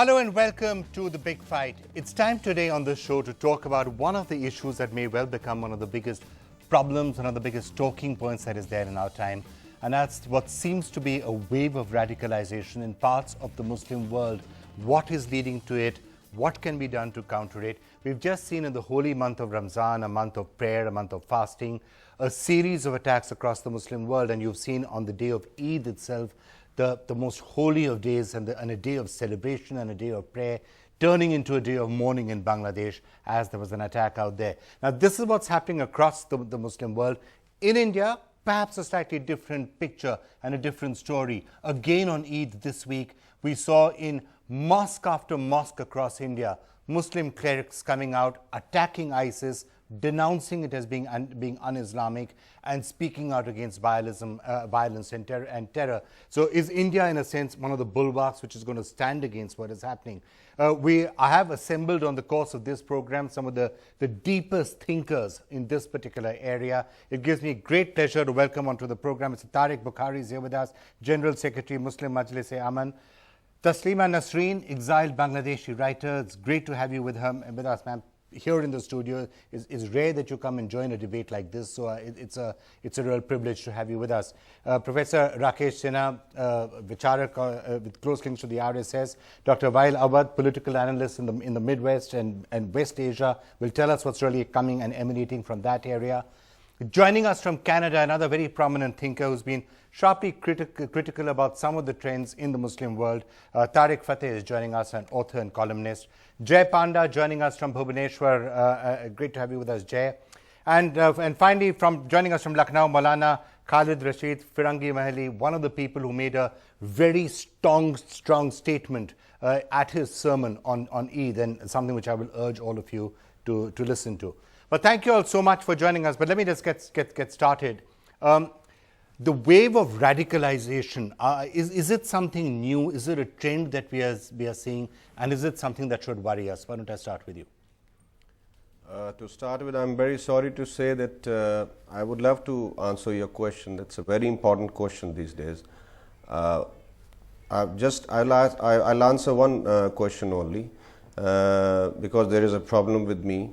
Hello and welcome to The Big Fight. It's time today on this show to talk about one of the issues that may well become one of the biggest problems, one of the biggest talking points that is there in our time. And that's what seems to be a wave of radicalization in parts of the Muslim world. What is leading to it? What can be done to counter it? We've just seen in the holy month of Ramzan, a month of prayer, a month of fasting, a series of attacks across the Muslim world. And you've seen on the day of Eid itself, the most holy of days and a day of celebration and a day of prayer turning into a day of mourning in Bangladesh as there was an attack out there. Now, this is what's happening across the Muslim world. In India, perhaps a slightly different picture and a different story. Again on Eid this week, we saw in mosque after mosque across India, Muslim clerics coming out, attacking ISIS, denouncing it as being un-Islamic and speaking out against violence and terror. So is India, in a sense, one of the bulwarks which is going to stand against what is happening? I have assembled on the course of this program some of the deepest thinkers in this particular area. It gives me great pleasure to welcome onto the program. Mr. Tariq Bukhari is here with us, General Secretary, Muslim Majlis-e-Aman. Taslima Nasreen, exiled Bangladeshi writer. It's great to have you with us, ma'am. Here in the studio. It's rare that you come and join a debate like this, so it's a real privilege to have you with us. Professor Rakesh Sinha, Vicharak with close links to the RSS. Dr. Wail Awad, political analyst in the Midwest and West Asia, will tell us what's really coming and emanating from that area. Joining us from Canada, another very prominent thinker who's been sharply critical about some of the trends in the Muslim world. Tariq Fateh is joining us, an author and columnist. Jay Panda joining us from Bhubaneswar. Great to have you with us, Jay. And finally, joining us from Lucknow, Maulana Khalid Rashid Firangi Mahali, one of the people who made a very strong statement at his sermon on Eid, and something which I will urge all of you to listen to. But thank you all so much for joining us. But let me just get started. The wave of radicalization, is it something new? Is it a trend that we are seeing? And is it something that should worry us? Why don't I start with you? To start with, I'm very sorry to say that I would love to answer your question. That's a very important question these days. I'll answer one question only because there is a problem with me.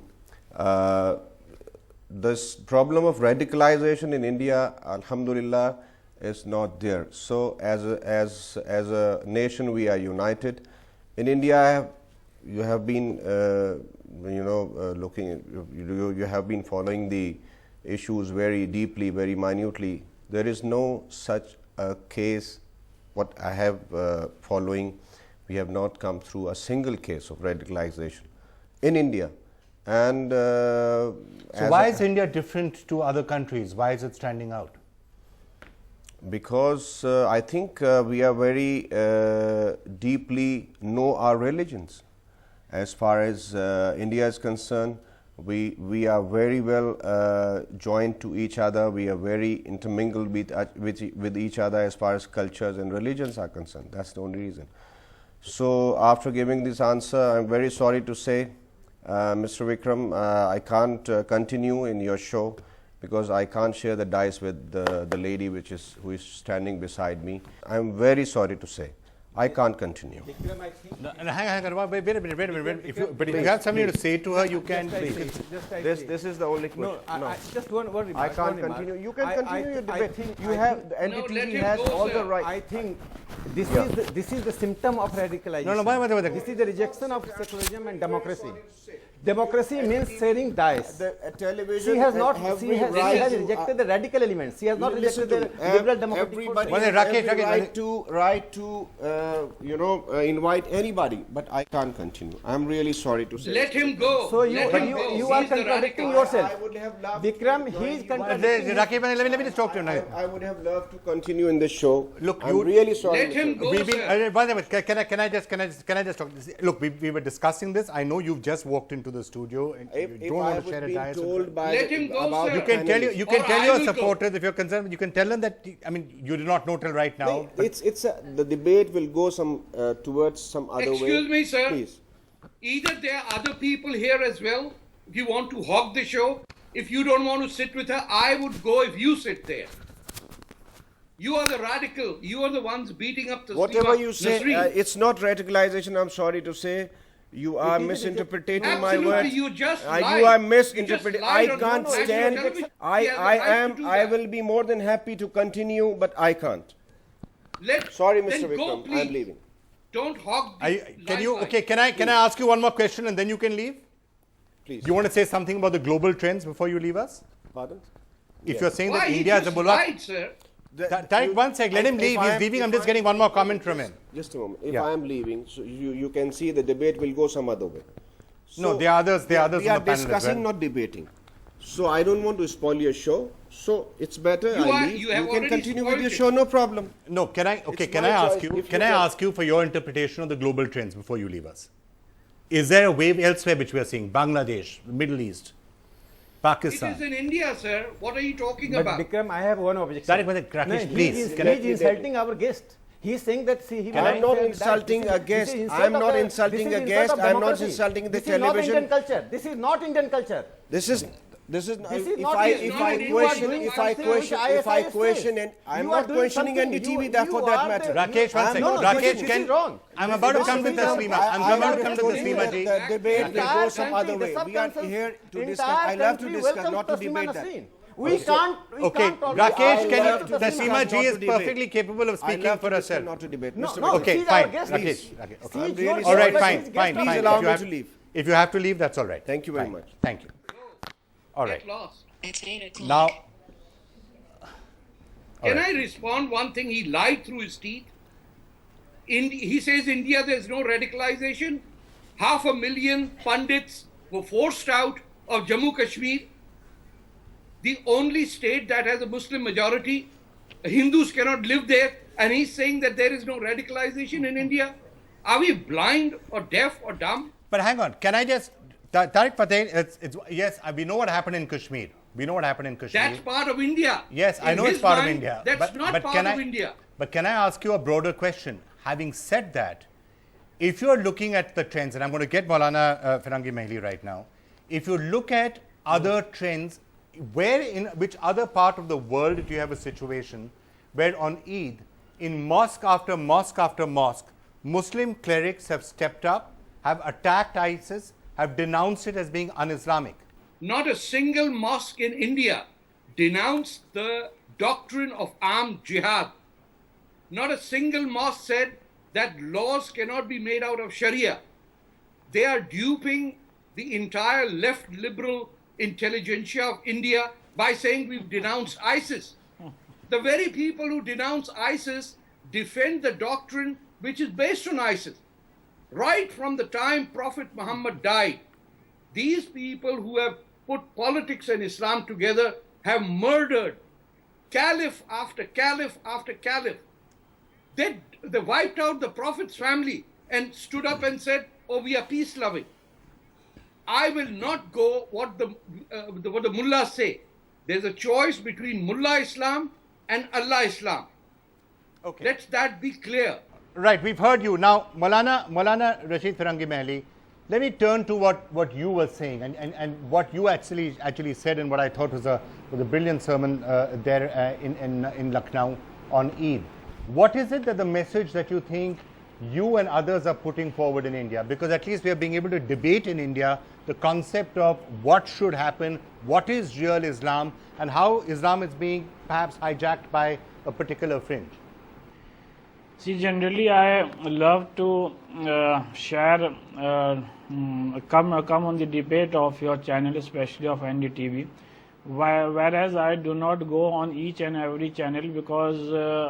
This problem of radicalization in India, alhamdulillah, is not there. So as a nation, we are united. In India, you have been you have been following the issues very deeply, very minutely. There is no such a case what I have following. We have not come through a single case of radicalization in India. And so why is India different to other countries? Why is it standing out? Because I think we are very deeply know our religions. As far as India is concerned, we are very well joined to each other. We are very intermingled with each other as far as cultures and religions are concerned. That's the only reason. So after giving this answer, I'm very sorry to say, Mr. Vikram, I can't continue in your show because I can't share the dice with the lady who is standing beside me. I'm very sorry to say, I can't continue. Hang on, wait a minute. But if you have something to say to her, you can. This is the only question. No. Just one remark. I can't continue. You can continue your debate. You have the NDTV has all the right. I think this is the symptom of radicalization. No. This is the rejection of secularism and democracy. Democracy means sharing dice. Television. She has rejected the radical elements. She has not rejected the liberal democratic. Everybody right to invite anybody, but I can't continue. I'm really sorry to say. Let him go. So you are contradicting yourself. I would have loved. Vikram, he is contradicting. Let me just talk to you now. I would have loved to continue in this show. Look, I'm really sorry. Let him go. Can I just talk? Look, we were discussing this. I know you've just walked into the studio and you don't want to share a dice. Let him go, sir. You can tell your supporters, if you're concerned, you can tell them that, I mean, you do not know till right now. The debate will go towards some other way. Excuse me, sir. Please. Either there are other people here as well, if you want to hog the show. If you don't want to sit with her, I would go if you sit there. You are the radical. You are the ones beating up the Whatever you say, Nasreen. it's not radicalization, I'm sorry to say. You are misinterpreting my Absolutely, words. you just You lied. are You misinterpreting. just I lied on can't national stand. television. He has the right to do I that. will be more than happy to continue, but I can't. Let, Sorry, then Mr. go, Vikram, please. I'm leaving. Don't hog Are the you, can you? limelight. Okay. Can I ask you one more question and then you can leave? Please. You want to say something about the global trends before you leave us? Pardon? If you're saying Why? that He India is a just bulwark. lied, sir. Tariq, one sec. Let him leave. He's leaving. I'm just getting one more comment from him. Just a moment. If Yeah. I am leaving, so you can see the debate will go some other way. No, there are others. There are others We on are the panel as discussing, well. not debating. So I don't want to spoil your show. So it's better You I are- leave. you have can already continue with spoiled your it. show, no problem. No, can I? Okay, It's can my I ask choice. you? If Can you I can- ask you for your interpretation of the global trends before you leave us? Is there a wave elsewhere which we are seeing? Bangladesh, Middle East, It Pakistan. is in India, sir. What are you talking But about? Bikram, I have one objection. Tariq, Rakesh, No, please, He is, can he I- is insulting our guest. He is saying that he I'm not that insulting this is- a guest. this is insult I'm of not the- insulting this is a insult guest. of I'm not democracy. insulting the This is not television. Indian culture. This is not Indian culture. This is This is if not- I this is if not- I you are question doing if I something question which if I ISIS question says. and I'm You are not doing questioning something. NDTV You- that for you that are matter. the- Rakesh, one I'm second. not Rakesh, questioning. this is wrong. I'm about to This come is to wrong. Taslima. I'm I about to come to told you Taslima that ji. the debate will Entire go some other country, way. the We are subcontinent, here to discuss. entire I love to country discuss, welcomes not to Taslima debate that. Nasreen. We can't. We Okay, can't tolerate- Rakesh, I can love you? to Taslima discuss, ji not is to debate. perfectly capable of I speaking love for to discuss, herself. not to debate. No, Mr. no, Vikram. Okay, she's our fine, guest. Rakesh. Please. Okay, okay. She is really your sorry. All right, guest, fine, she's fine, guest fine. of Please allow If you me have- to leave. If you have to leave, that's all right. Thank you very Fine. much. Thank you. All right. Get lost. It's 8 o'clock. Now, Can right. I respond one thing? He lied through his teeth. He says India there's no radicalization. 500,000 pundits were forced out of Jammu Kashmir, the only state that has a Muslim majority. Hindus cannot live there, and he's saying that there is no radicalization in India. Are we blind or deaf or dumb? but hang on. Can I just, Tariq Patel? Yes, we know what happened in Kashmir. We know what happened in Kashmir. That's part of India. Yes, I In know it's his part of mind, India. That's not part of India. But can I ask you a broader question? Having said that, if you're looking at the trends, and I'm going to get Maulana Firangi Mehli right now, if you look at other trends, where in which other part of the world do you have a situation where on Eid, in mosque after mosque after mosque, Muslim clerics have stepped up, have attacked ISIS, have denounced it as being un-Islamic? Not a single mosque in India denounced the doctrine of armed jihad. Not a single mosque said that laws cannot be made out of Sharia. They are duping the entire left liberal intelligentsia of India by saying we've denounced ISIS. The very people who denounce ISIS defend the doctrine which is based on ISIS. Right from the time Prophet Muhammad died, these people who have put politics and Islam together have murdered caliph after caliph after caliph. They wiped out the Prophet's family and stood up and said, oh, we are peace-loving. I will not go what the mullahs say. There's a choice between Mullah Islam and Allah Islam. Okay. Let that be clear. Right, we've heard you. Now, Maulana Rashid Firangi Mehli, let me turn to what you were saying and what you actually said and what I thought was a brilliant sermon there in Lucknow on Eid. What is it that the message that you think you and others are putting forward in India? Because at least we are being able to debate in India the concept of what should happen, what is real Islam, and how Islam is being perhaps hijacked by a particular fringe. See, generally I love to share, come on the debate of your channel, especially of NDTV. Whereas I do not go on each and every channel because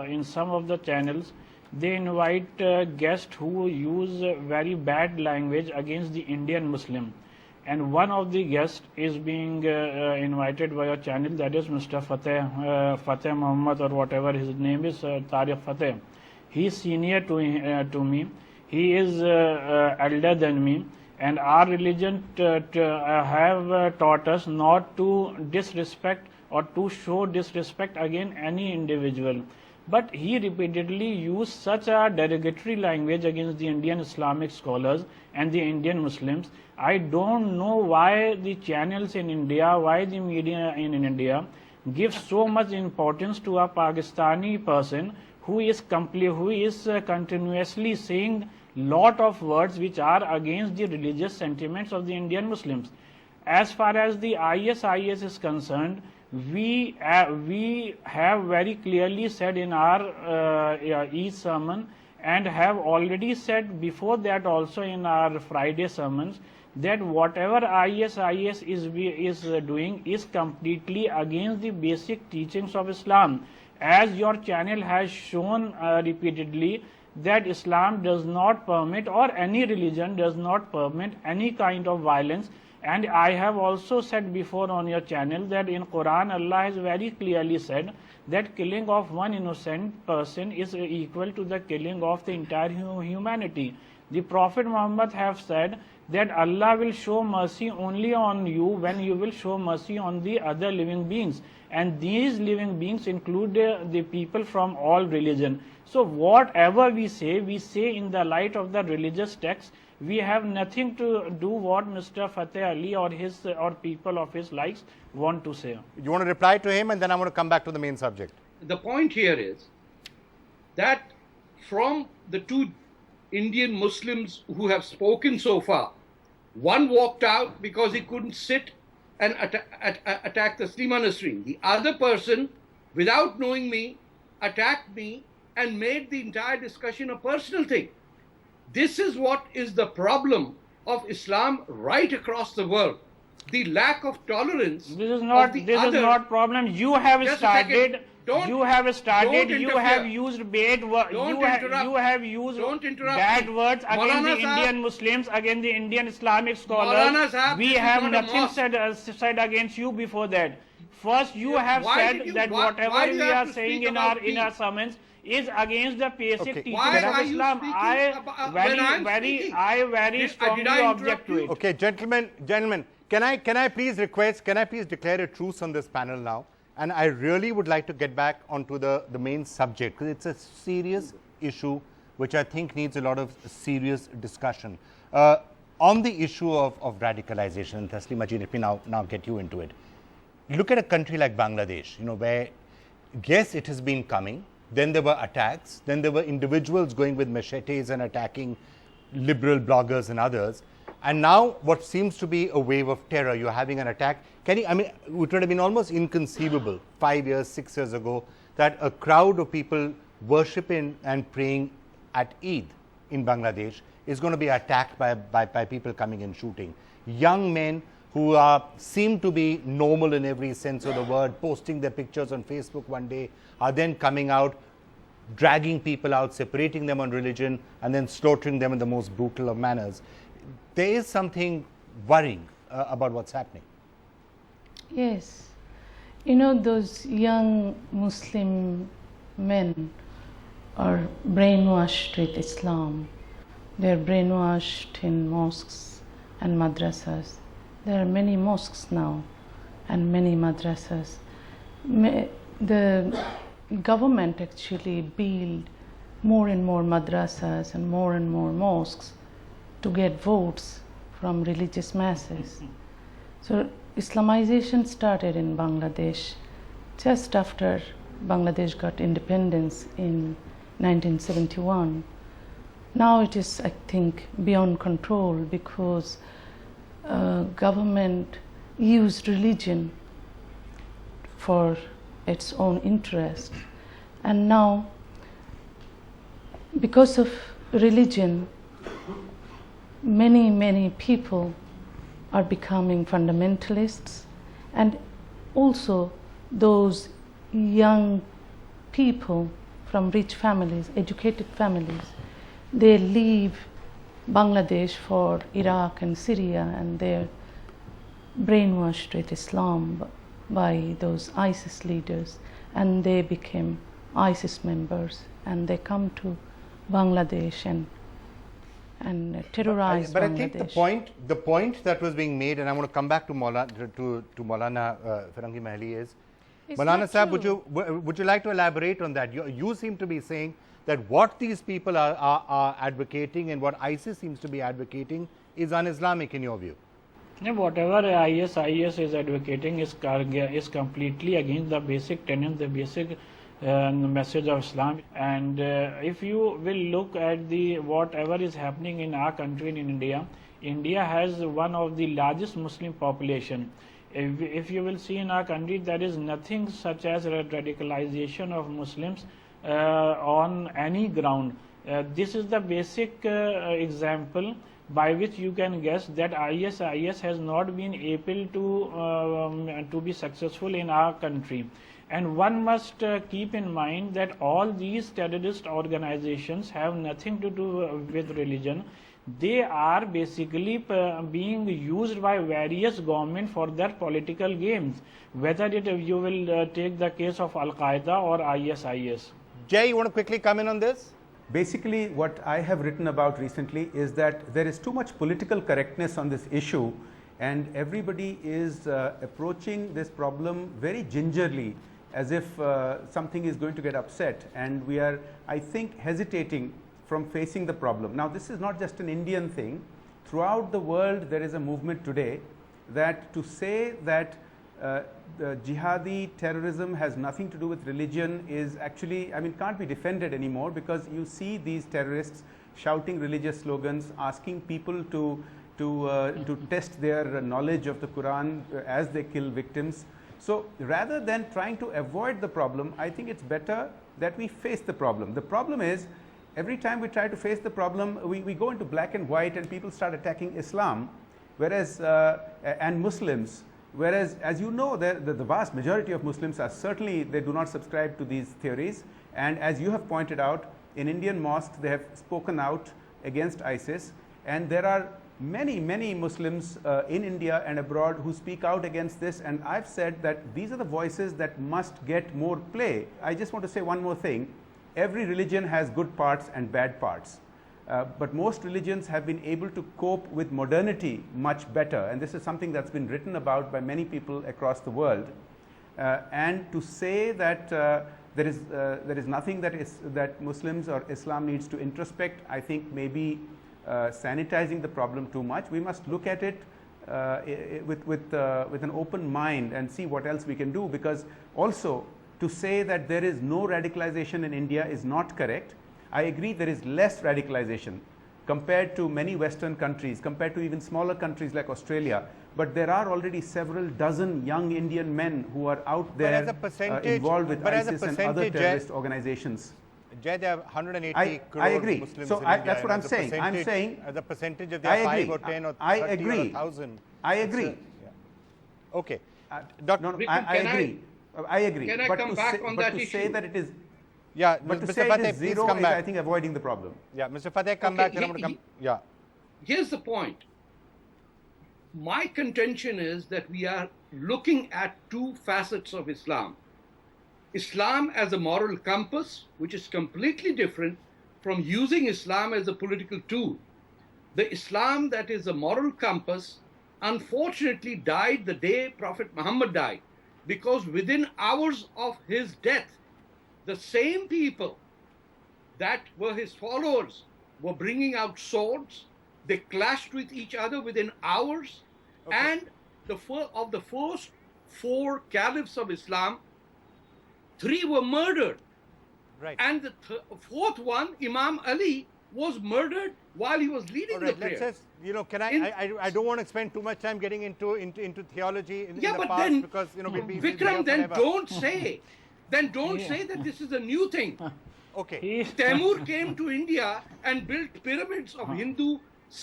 in some of the channels they invite guests who use very bad language against the Indian Muslim. And one of the guests is being invited by your channel, that is Mr. Fateh Muhammad or whatever his name is, Tariq Fateh. He is senior to me, he is elder than me, and our religion have taught us not to disrespect or to show disrespect against any individual. But he repeatedly used such a derogatory language against the Indian Islamic scholars and the Indian Muslims. I don't know why the channels in India, why the media in India give so much importance to a Pakistani person who is continuously saying lot of words which are against the religious sentiments of the Indian Muslims. As far as the ISIS is concerned, we have very clearly said in our each sermon, and have already said before that also in our Friday sermons, that whatever ISIS is doing is completely against the basic teachings of Islam. As your channel has shown repeatedly, that Islam does not permit, or any religion does not permit, any kind of violence. And I have also said before on your channel that in Quran Allah has very clearly said that killing of one innocent person is equal to the killing of the entire humanity. The Prophet Muhammad have said that Allah will show mercy only on you when you will show mercy on the other living beings, and these living beings include the people from all religion. So whatever we say in the light of the religious text. We have nothing to do what Mr. Fateh Ali or people of his likes want to say. You want to reply to him, and then I'm going to come back to the main subject. The point here is that from the two Indian Muslims who have spoken so far, one walked out because he couldn't sit and attack the Taslima Nasreen. The other person, without knowing me, attacked me and made the entire discussion a personal thing. This is what is the problem of Islam right across the world. The lack of tolerance. This is not problem. You have started. You have used bad words. You have used bad words against the Indian Muslims, against the Indian Islamic scholars. We have nothing said against you before that. First, you have said that whatever we are saying in our sermons is against the basic teachings of Islam. I very strongly object to it. Okay, gentlemen, can I please declare a truce on this panel now? And I really would like to get back onto the main subject, because it's a serious issue which I think needs a lot of serious discussion. On the issue of radicalization, and Taslima ji, let me now get you into it. Look at a country like Bangladesh, where, yes, it has been coming. Then there were attacks. Then there were individuals going with machetes and attacking liberal bloggers and others. And now what seems to be a wave of terror, you're having an attack. It would have been almost inconceivable 5 years, 6 years ago that a crowd of people worshipping and praying at Eid in Bangladesh is going to be attacked by people coming and shooting. Young men who seem to be normal in every sense of the word, posting their pictures on Facebook one day, are then coming out, dragging people out, separating them on religion, and then slaughtering them in the most brutal of manners. There is something worrying about what's happening. Yes. Those young Muslim men are brainwashed with Islam. They're brainwashed in mosques and madrasas. There are many mosques now and many madrasas. The government actually build more and more madrasas and more mosques to get votes from religious masses. So Islamization started in Bangladesh just after Bangladesh got independence in 1971. Now it is, I think, beyond control because government used religion for its own interest. And now, because of religion, many people are becoming fundamentalists, and also those young people from rich families, educated families, they leave Bangladesh for Iraq and Syria, and they're brainwashed with Islam by those ISIS leaders, and they became ISIS members, and they come to Bangladesh and terrorize but Bangladesh. I think the point that was being made, and I want to come back to Maulana Firangi Mahali, is Maulana Sahib, would you like to elaborate on that? You seem to be saying that what these people are advocating and what ISIS seems to be advocating is un-Islamic in your view. Yeah, whatever IS is advocating is completely against the basic tenets, the basic message of Islam. And if you will look at the whatever is happening in our country, in India, India has one of the largest Muslim population. If you will see in our country, there is nothing such as radicalization of Muslims on any ground. This is the basic example by which you can guess that IS has not been able to be successful in our country. And one must keep in mind that all these terrorist organizations have nothing to do with religion. They are basically being used by various governments for their political games, whether you will take the case of Al-Qaeda or ISIS. Jay, you want to quickly come in on this? Basically, what I have written about recently is that there is too much political correctness on this issue, and everybody is approaching this problem very gingerly, as if something is going to get upset, and we are, I think, hesitating from facing the problem. Now, this is not just an Indian thing. Throughout the world, there is a movement today that to say that the jihadi terrorism has nothing to do with religion is actually, I mean, can't be defended anymore, because you see these terrorists shouting religious slogans, asking people to test their knowledge of the Quran as they kill victims. So rather than trying to avoid the problem, I think it's better that we face the problem. The problem is, every time we try to face the problem, we go into black and white and people start attacking Islam, whereas and Muslims. Whereas, as you know, the vast majority of Muslims are certainly, they do not subscribe to these theories. And as you have pointed out, in Indian mosques, they have spoken out against ISIS. And there are many, many Muslims in India and abroad who speak out against this. And I've said that these are the voices that must get more play. I just want to say one more thing. Every religion has good parts and bad parts. But most religions have been able to cope with modernity much better, and this is something that's been written about by many people across the world. And to say that there is nothing that Muslims or Islam needs to introspect, I think maybe sanitizing the problem too much. We must look at it with an open mind and see what else we can do, because also to say that there is no radicalization in India is not correct. I agree there is less radicalization compared to many Western countries, compared to even smaller countries like Australia. But there are already several dozen young Indian men who are out there involved with ISIS and other terrorist organizations. Jay, there are 180 crore Muslims so in India. That's what I'm saying. I'm saying the percentage of their 5 or 10 or 30 or 1,000. I agree. Yeah. Okay. I agree. I agree. Can I come back on that issue? To say that it is, yeah, but to Mr. say Fateh, it is zero come is, back. I think, avoiding the problem. Yeah, Mr. Fateh, come back. Then I'm going to come. Yeah. Here's the point. My contention is that we are looking at two facets of Islam. Islam as a moral compass, which is completely different from using Islam as a political tool. The Islam that is a moral compass, unfortunately, died the day Prophet Muhammad died, because within hours of his death, the same people that were his followers were bringing out swords. They clashed with each other within hours. Okay. And of the first 4 caliphs of Islam, 3 were murdered. Right. And the 4th one, Imam Ali, was murdered while he was leading the prayer. Let's just, can I don't want to spend too much time getting into theology in the past, then, because Vikram, then don't say. Then don't say that this is a new thing. Okay. Timur came to India and built pyramids of Hindu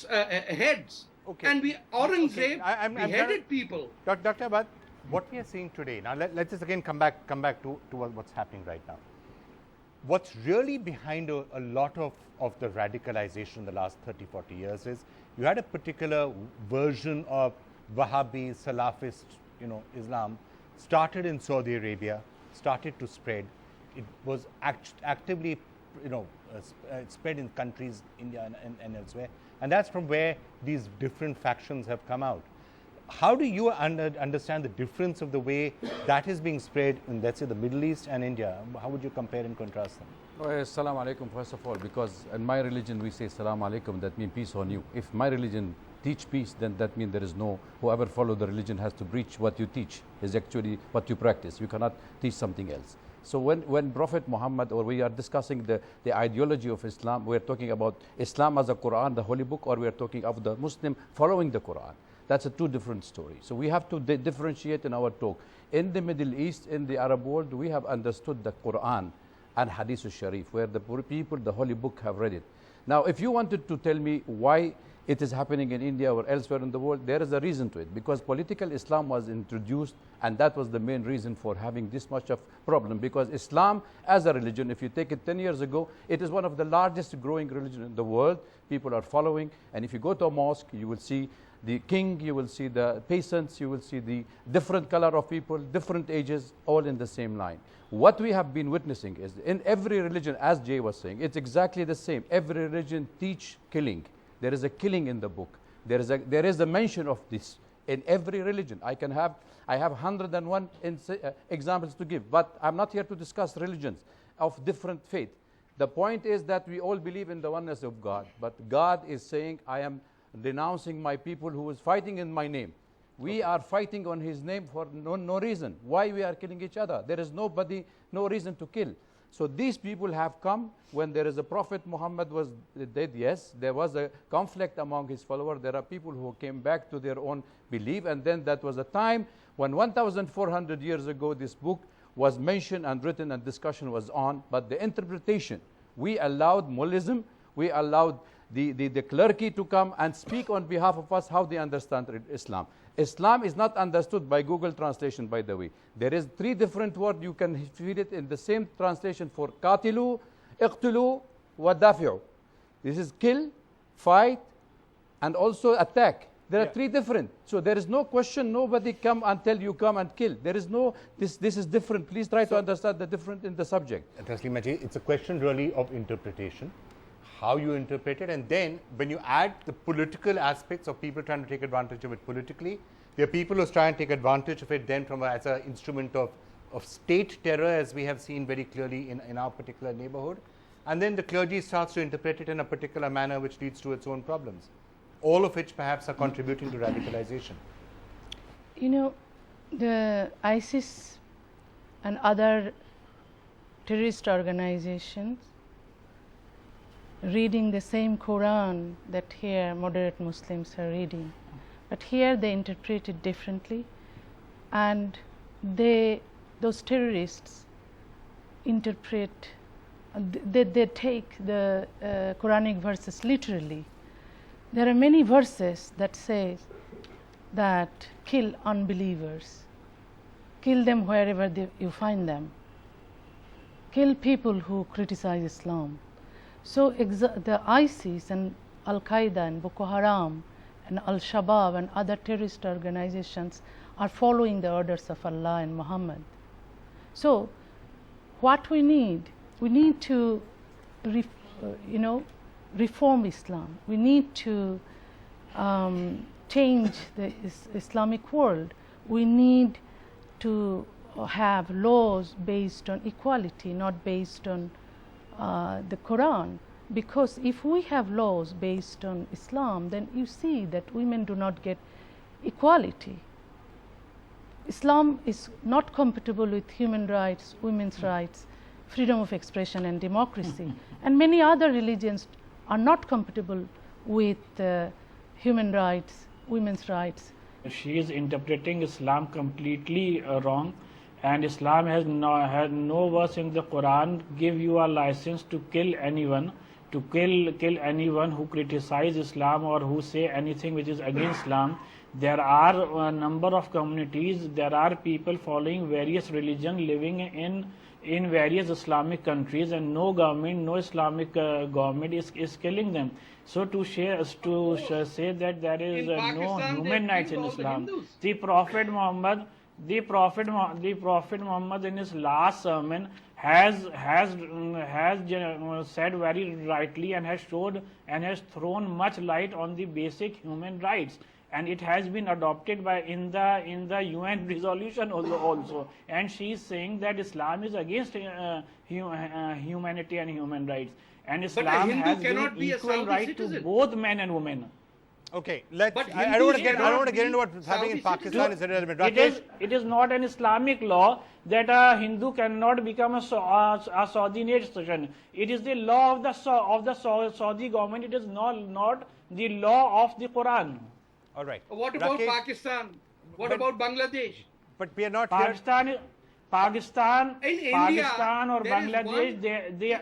heads. Okay. And Aurangzeb beheaded people. Dr. Abad, what we are seeing today, now let's just again come back to what's happening right now. What's really behind a lot of the radicalization in the last 30, 40 years is you had a particular version of Wahhabi, Salafist, Islam, started in Saudi Arabia, started to spread. It was actively, spread in countries, India and elsewhere. And that's from where these different factions have come out. How do you understand the difference of the way that is being spread in, let's say, the Middle East and India? How would you compare and contrast them? Assalamu alaikum, first of all, because in my religion we say Assalamu alaikum, that means peace on you. If my religion teach peace, then that means there is no, whoever follow the religion has to preach what you teach is actually what you practice. You cannot teach something else. So when Prophet Muhammad, or we are discussing the ideology of Islam, we are talking about Islam as a Quran, the holy book, or we are talking of the Muslim following the Quran. That's a two different story. So we have to differentiate in our talk. In the Middle East, in the Arab world, we have understood the Quran and Hadith al-Sharif, where the people, the holy book, have read it. Now, if you wanted to tell me why it is happening in India or elsewhere in the world, there is a reason to it, because political Islam was introduced, and that was the main reason for having this much of problem. Because Islam as a religion, if you take it 10 years ago, it is one of the largest growing religion in the world. People are following, and if you go to a mosque, you will see the king, you will see the peasants, you will see the different color of people, different ages, all in the same line. What we have been witnessing is in every religion, as Jay was saying, it's exactly the same. Every religion teach killing. There is a killing in the book. There is a mention of this in every religion. I have 101 examples to give, but I'm not here to discuss religions of different faith. The point is that we all believe in the oneness of God, but God is saying, I am denouncing my people who is fighting in my name. We are fighting on his name for no reason. Why we are killing each other? There is no reason to kill. So these people have come when there is a Prophet Muhammad was dead. Yes, there was a conflict among his followers. There are people who came back to their own belief, and then that was a time when 1,400 years ago this book was mentioned and written and discussion was on. But the interpretation, we allowed Mullism, we allowed the clergy to come and speak on behalf of us how they understand Islam. Islam is not understood by Google translation, by the way. There is 3 different words. You can feed it in the same translation for qatilu, iqtulu, wa dafi'u. This is kill, fight, and also attack. There are 3 different. So there is no question, nobody come and tell you come and kill. There is no, this is different. Please try to understand the difference in the subject. Taslim Ji, it's a question really of interpretation, how you interpret it, and then when you add the political aspects of people trying to take advantage of it politically, there are people who try and take advantage of it then as an instrument of state terror, as we have seen very clearly in our particular neighborhood, and then the clergy starts to interpret it in a particular manner which leads to its own problems, all of which perhaps are contributing to radicalization. You know, the ISIS and other terrorist organizations reading the same Quran that here moderate Muslims are reading, but here they interpret it differently, and those terrorists interpret, they take the Quranic verses literally. There are many verses that say that kill unbelievers, kill them wherever you find them, kill people who criticize Islam. So the ISIS and Al-Qaeda and Boko Haram and Al-Shabaab and other terrorist organizations are following the orders of Allah and Muhammad. So what we need to reform Islam. We need to change the Islamic world. We need to have laws based on equality, not based on the Quran, because if we have laws based on Islam, then you see that women do not get equality. Islam is not compatible with human rights, women's rights, freedom of expression and democracy, and many other religions are not compatible with human rights, women's rights. She is interpreting Islam completely wrong. And Islam has no verse in the Quran give you a license to kill anyone, to kill anyone who criticize Islam or who say anything which is against Islam. There are a number of communities, there are people following various religions living in various Islamic countries, and no government, no Islamic government is killing them. So to say that there is no human rights in Islam, the Prophet Muhammad in his last sermon has said very rightly and has showed and has thrown much light on the basic human rights, and it has been adopted in the UN resolution also. And she is saying that Islam is against humanity and human rights, and Islam has given equal right to both men and women. Okay, But I don't want to Hindus cannot get into be what's happening in Saudi Pakistan. It's irrelevant. It is not an Islamic law that a Hindu cannot become a Saudi nation. It is the law of the Saudi government. It is not the law of the Quran. All right. What about Rakesh, Pakistan? What about Bangladesh? But we are not here. Pakistan In India, Pakistan or there is Bangladesh,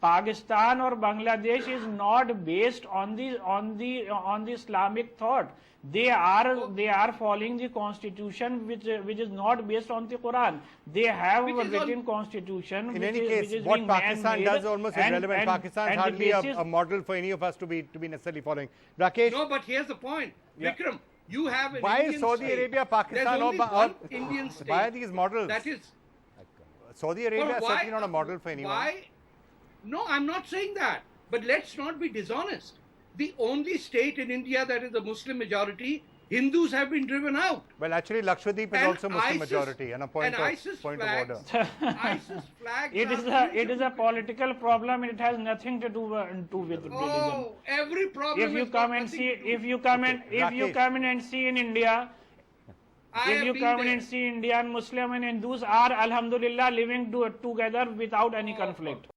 Pakistan or Bangladesh is not based on the Islamic thought. They are following the constitution which is not based on the Quran. They have a written constitution. In any case, what Pakistan does is almost irrelevant. Pakistan is hardly a model for any of us to be necessarily following. Rakesh, No, but here's the point. Yeah. Vikram, you have an why Indian is Saudi state. Arabia, Pakistan, There's only or one Indian state. why are these models? That is. Saudi Arabia But is why- certainly not a model for anyone. Why? No, I'm not saying that. But let's not be dishonest. The only state in India that is a Muslim majority, Hindus have been driven out. Well, actually, Lakshadweep is And also Muslim ISIS majority, and a point of ISIS order. ISIS flags. It is a political problem. It has nothing to do with religion. Oh, every problem. If you has come got and nothing see, to do- if you come Rakesh. and see in India, I if have you been come there. and see Indian Muslim and Hindus are Alhamdulillah living together without any conflict.